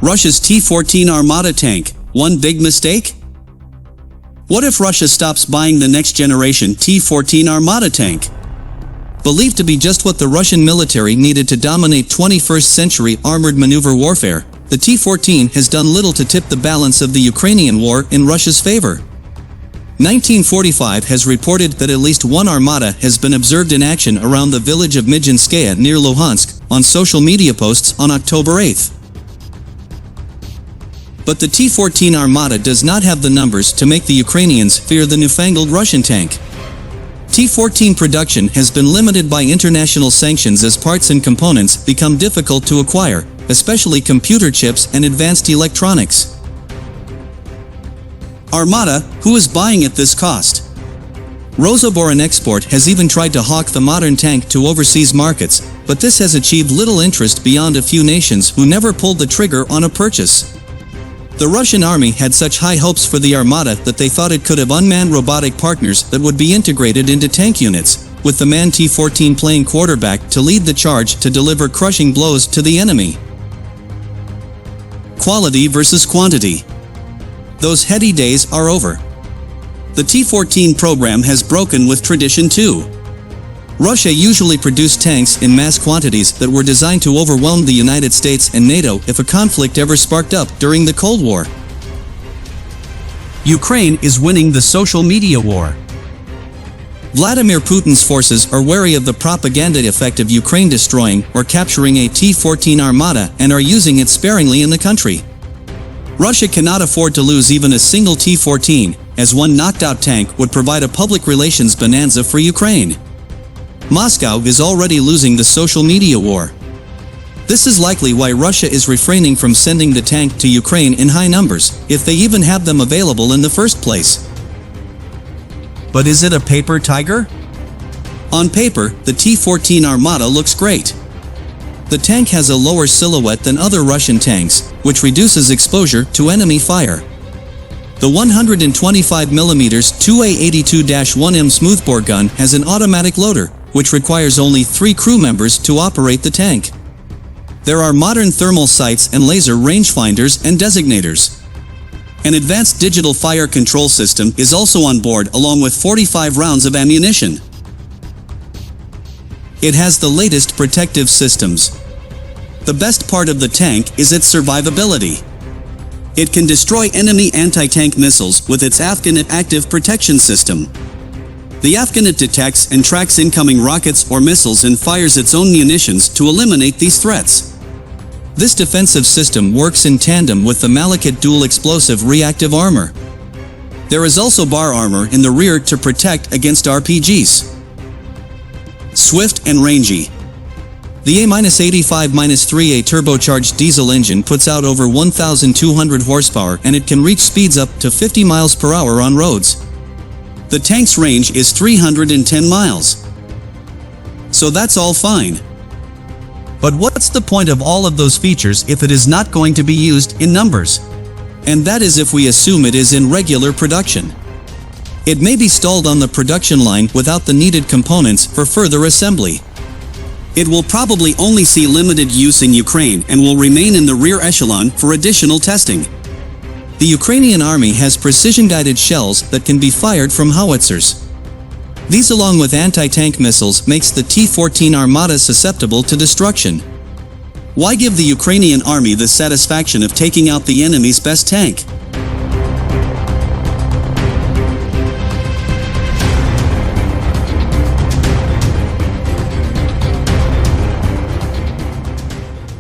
Russia's T-14 Armata tank, one big mistake? What if Russia stops buying the next generation T-14 Armata tank? Believed to be just what the Russian military needed to dominate 21st century armored maneuver warfare, the T-14 has done little to tip the balance of the Ukrainian war in Russia's favor. 1945 has reported that at least one Armata has been observed in action around the village of Mijinskaya near Luhansk on social media posts on October 8. But the T-14 Armata does not have the numbers to make the Ukrainians fear the newfangled Russian tank. T-14 production has been limited by international sanctions as parts and components become difficult to acquire, especially computer chips and advanced electronics. Armata, who is buying at this cost? Rosoboronexport has even tried to hawk the modern tank to overseas markets, but this has achieved little interest beyond a few nations who never pulled the trigger on a purchase. The Russian army had such high hopes for the Armata that they thought it could have unmanned robotic partners that would be integrated into tank units, with the manned T-14 playing quarterback to lead the charge to deliver crushing blows to the enemy. Quality versus quantity. Those heady days are over. The T-14 program has broken with tradition too. Russia usually produced tanks in mass quantities that were designed to overwhelm the United States and NATO if a conflict ever sparked up during the Cold War. Ukraine is winning the social media war. Vladimir Putin's forces are wary of the propaganda effect of Ukraine destroying or capturing a T-14 Armata and are using it sparingly in the country. Russia cannot afford to lose even a single T-14, as one knocked-out tank would provide a public relations bonanza for Ukraine. Moscow is already losing the social media war. This is likely why Russia is refraining from sending the tank to Ukraine in high numbers, if they even have them available in the first place. But is it a paper tiger? On paper, the T-14 Armata looks great. The tank has a lower silhouette than other Russian tanks, which reduces exposure to enemy fire. The 125mm 2A82-1M smoothbore gun has an automatic loader, which requires only 3 crew members to operate the tank. There are modern thermal sights and laser rangefinders and designators. An advanced digital fire control system is also on board along with 45 rounds of ammunition. It has the latest protective systems. The best part of the tank is its survivability. It can destroy enemy anti-tank missiles with its Afghanet active protection system. The Afghanet detects and tracks incoming rockets or missiles and fires its own munitions to eliminate these threats. This defensive system works in tandem with the Malachit dual explosive reactive armor. There is also bar armor in the rear to protect against RPGs. Swift and rangy. The A-85-3A turbocharged diesel engine puts out over 1,200 horsepower and it can reach speeds up to 50 miles per hour on roads. The tank's range is 310 miles. So that's all fine. But what's the point of all of those features if it is not going to be used in numbers? And that is if we assume it is in regular production. It may be stalled on the production line without the needed components for further assembly. It will probably only see limited use in Ukraine and will remain in the rear echelon for additional testing. The Ukrainian army has precision-guided shells that can be fired from howitzers. These, along with anti-tank missiles, makes the T-14 Armata susceptible to destruction. Why give the Ukrainian army the satisfaction of taking out the enemy's best tank?